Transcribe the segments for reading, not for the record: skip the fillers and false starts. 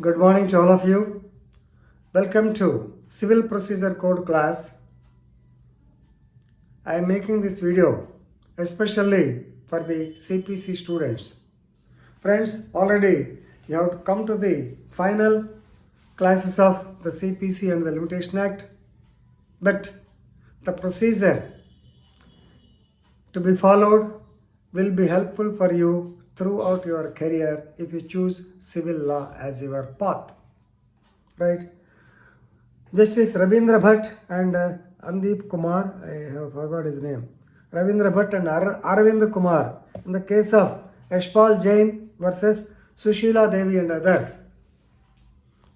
Good morning to all of you. Welcome to Civil Procedure Code class. I am making this video especially for the CPC students. Friends, already you have come to the final classes of the CPC and the Limitation Act, but the procedure to be followed will be helpful for you throughout your career if you choose civil law as your path. Right? Justice Rabindra Bhatt and Andeep Kumar, I have forgot his name, Rabindra Bhatt and Arvind Kumar, in the case of Yashpal Jain versus Sushila Devi and others,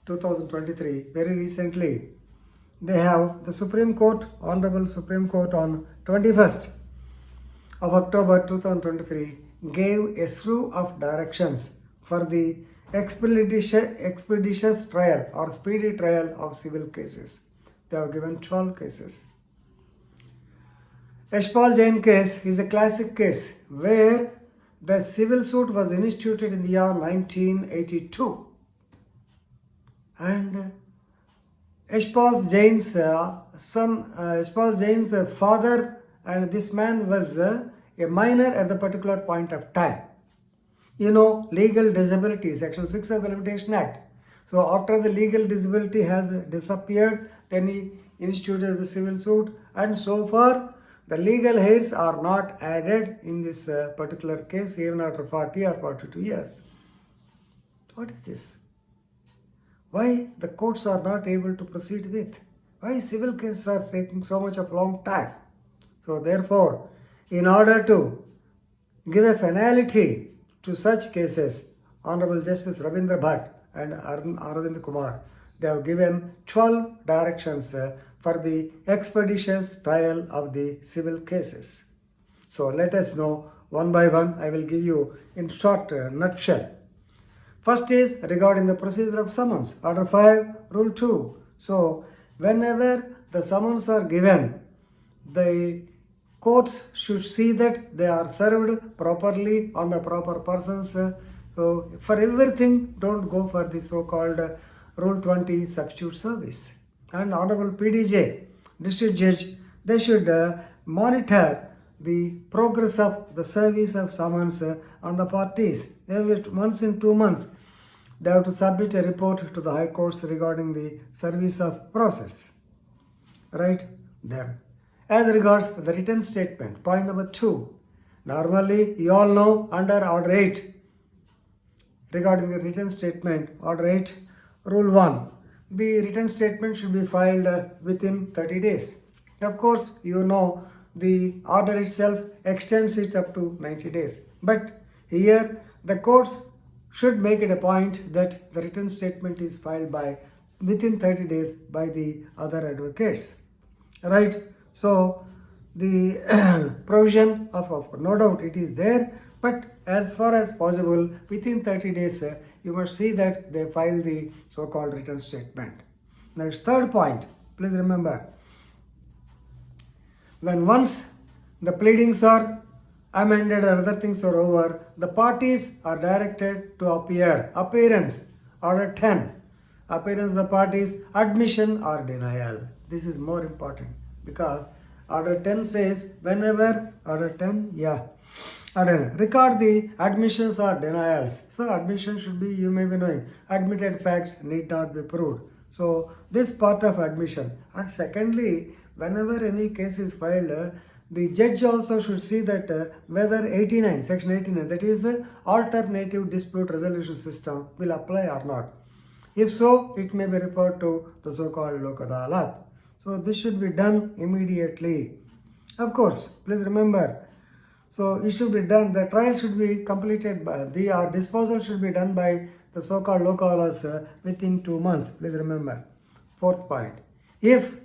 2023, very recently, they have the Supreme Court, Honorable Supreme Court on 21st of October 2023 gave a slew of directions for the expeditious trial or speedy trial of civil cases. They have given 12 cases. Yashpal Jain case is a classic case where the civil suit was instituted in the year 1982. And Yashpal Jain's Yashpal Jain's father and this man was a minor at the particular point of time. You know, legal disability, Section 6 of the Limitation Act. So after the legal disability has disappeared, then he instituted the civil suit, and so far the legal hairs are not added in this particular case even after 40 or 42 years. What is this? Why the courts are not able to proceed with? Why civil cases are taking so much of long time? So therefore, in order to give a finality to such cases, Honorable Justice Rabindra Bhatt and Arvind Kumar, they have given 12 directions for the expeditious trial of the civil cases. So let us know one by one. I will give you in short nutshell. First is regarding the procedure of summons, Order 5, Rule 2. So whenever the summons are given, the courts should see that they are served properly on the proper persons. So for everything, don't go for the so-called Rule 20 substitute service. And Honorable PDJ, District Judge, they should monitor the progress of the service of summons on the parties. Every once in 2 months, they have to submit a report to the High Courts regarding the service of process. Right there. As regards the written statement, point number 2. Normally, you all know under Order 8, regarding the written statement, Order 8, Rule 1, the written statement should be filed within 30 days. Of course, you know the order itself extends it up to 90 days. But here, the courts should make it a point that the written statement is filed by within 30 days by the other advocates. Right? So the provision of no doubt it is there, but as far as possible within 30 days you must see that they file the so-called written statement. Next, third point, please remember, when once the pleadings are amended or other things are over, the parties are directed to appear. Appearance, Order 10. Appearance of the parties, admission or denial. This is more important because Order 10 says whenever, Order 10, record the admissions or denials. So admission should be, you may be knowing, admitted facts need not be proved. So this part of admission. And secondly, whenever any case is filed, the judge also should see that whether 89, Section 89, that is alternative dispute resolution system will apply or not. If so, it may be referred to the so-called Lok Adalat. So this should be done immediately. Of course, please remember, so it should be done, the trial should be completed by, the disposal should be done by the so-called Lok Adalats within 2 months. Please remember. Fourth point, if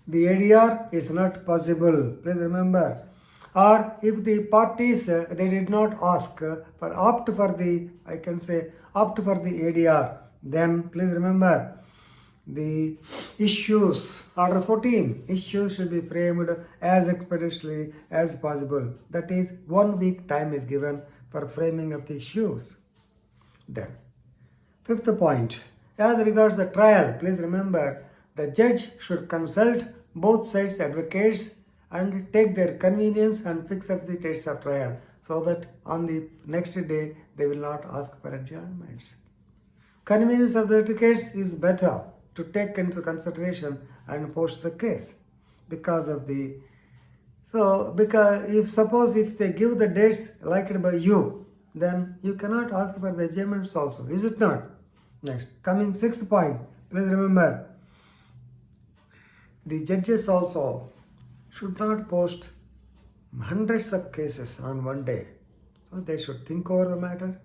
the ADR is not possible, please remember, or if the parties, they did not ask for opt for the ADR, then please remember, the issues, Order 14, issues should be framed as expeditiously as possible. That is, 1 week time is given for framing of the issues. Then, fifth point, As regards the trial, please remember the judge should consult both sides' advocates and take their convenience and fix up the dates of trial so that on the next day they will not ask for adjournments. Convenience of the advocates is better to take into consideration and post the case because if they give the dates liked by you, then you cannot ask for the adjournments also, is it not? Next, coming sixth point, please remember, the judges also should not post hundreds of cases on one day. So they should think over the matter,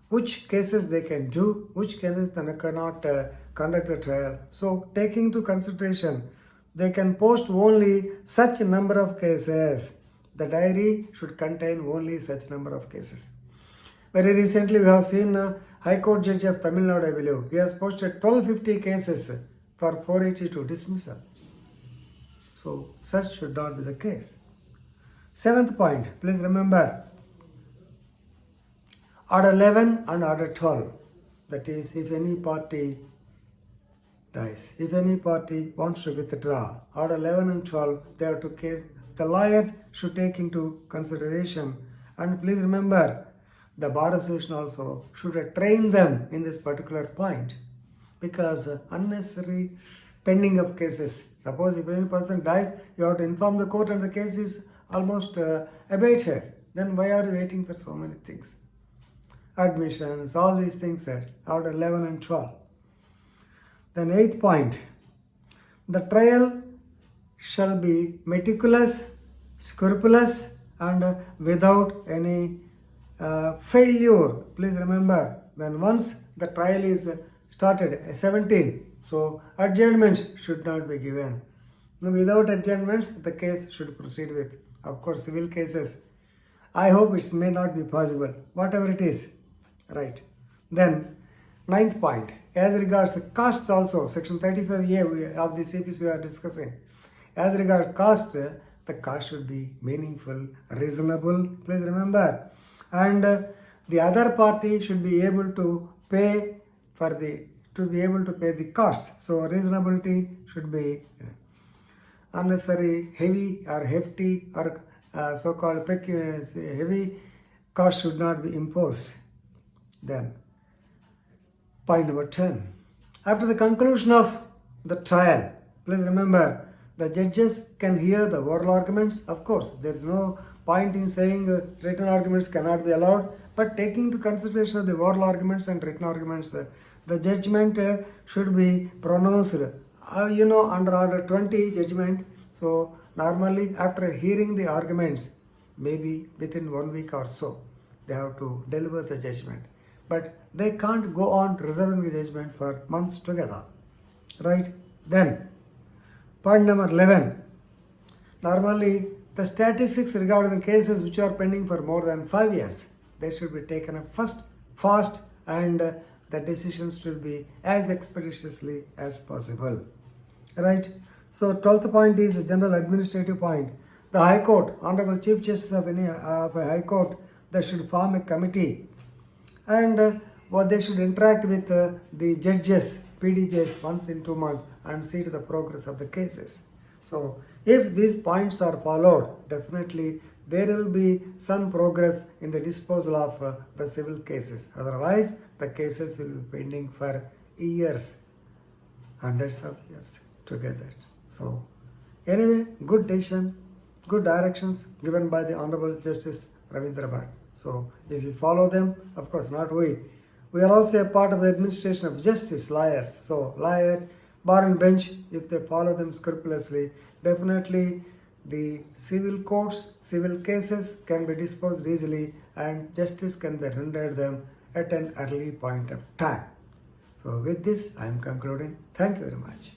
which cases they can do, which cases they cannot conduct the trial. So taking into consideration, they can post only such a number of cases. The diary should contain only such number of cases. Very recently we have seen High Court Judge of Tamil Nadu, I believe. He has posted 1250 cases for 482 dismissal. So such should not be the case. Seventh point, please remember, Order 11 and Order 12. That is, if any party dies, if any party wants to withdraw, Order 11 and 12, they have to case. The lawyers should take into consideration. And please remember, the Bar Association also should train them in this particular point, because unnecessary pending of cases. Suppose if any person dies, you have to inform the court and the case is almost abated. Then why are you waiting for so many things? Admissions, all these things are Order 11 and 12. Then eighth point, the trial shall be meticulous, scrupulous, and without any failure. Please remember, when once the trial is started, 17, so adjournments should not be given. Now, without adjournments, the case should proceed with. Of course, civil cases, I hope it may not be possible, whatever it is, right? Then, ninth point, as regards the costs also, section 35A of the CPC we are discussing. As regards cost, the cost should be meaningful, reasonable, please remember. And the other party should be able to pay the costs. So reasonability should be unnecessary, heavy or hefty or so-called heavy cost should not be imposed. Then, point number 10. After the conclusion of the trial, please remember, the judges can hear the oral arguments. Of course, there is no point in saying written arguments cannot be allowed, but taking into consideration of the oral arguments and written arguments, the judgment should be pronounced, under Order 20 judgment. So normally after hearing the arguments, maybe within 1 week or so, they have to deliver the judgment. But they can't go on reserving the judgment for months together, right? Then, point number 11. Normally, the statistics regarding the cases which are pending for more than 5 years, they should be taken up fast, and the decisions should be as expeditiously as possible, right? So 12th point is a general administrative point. The High Court, Honorable Chief Justice of a High Court, they should form a committee, and they should interact with the judges, PDJs, once in 2 months and see to the progress of the cases. So if these points are followed, definitely there will be some progress in the disposal of the civil cases. Otherwise, the cases will be pending for years, hundreds of years together. So anyway, good decision, good directions given by the Honorable Justice Ravindra Bhatt. So if you follow them, of course not we are also a part of the administration of justice, lawyers. So lawyers, bar and bench, if they follow them scrupulously, definitely the civil courts, civil cases can be disposed easily and justice can be rendered them at an early point of time. So with this, I am concluding. Thank you very much.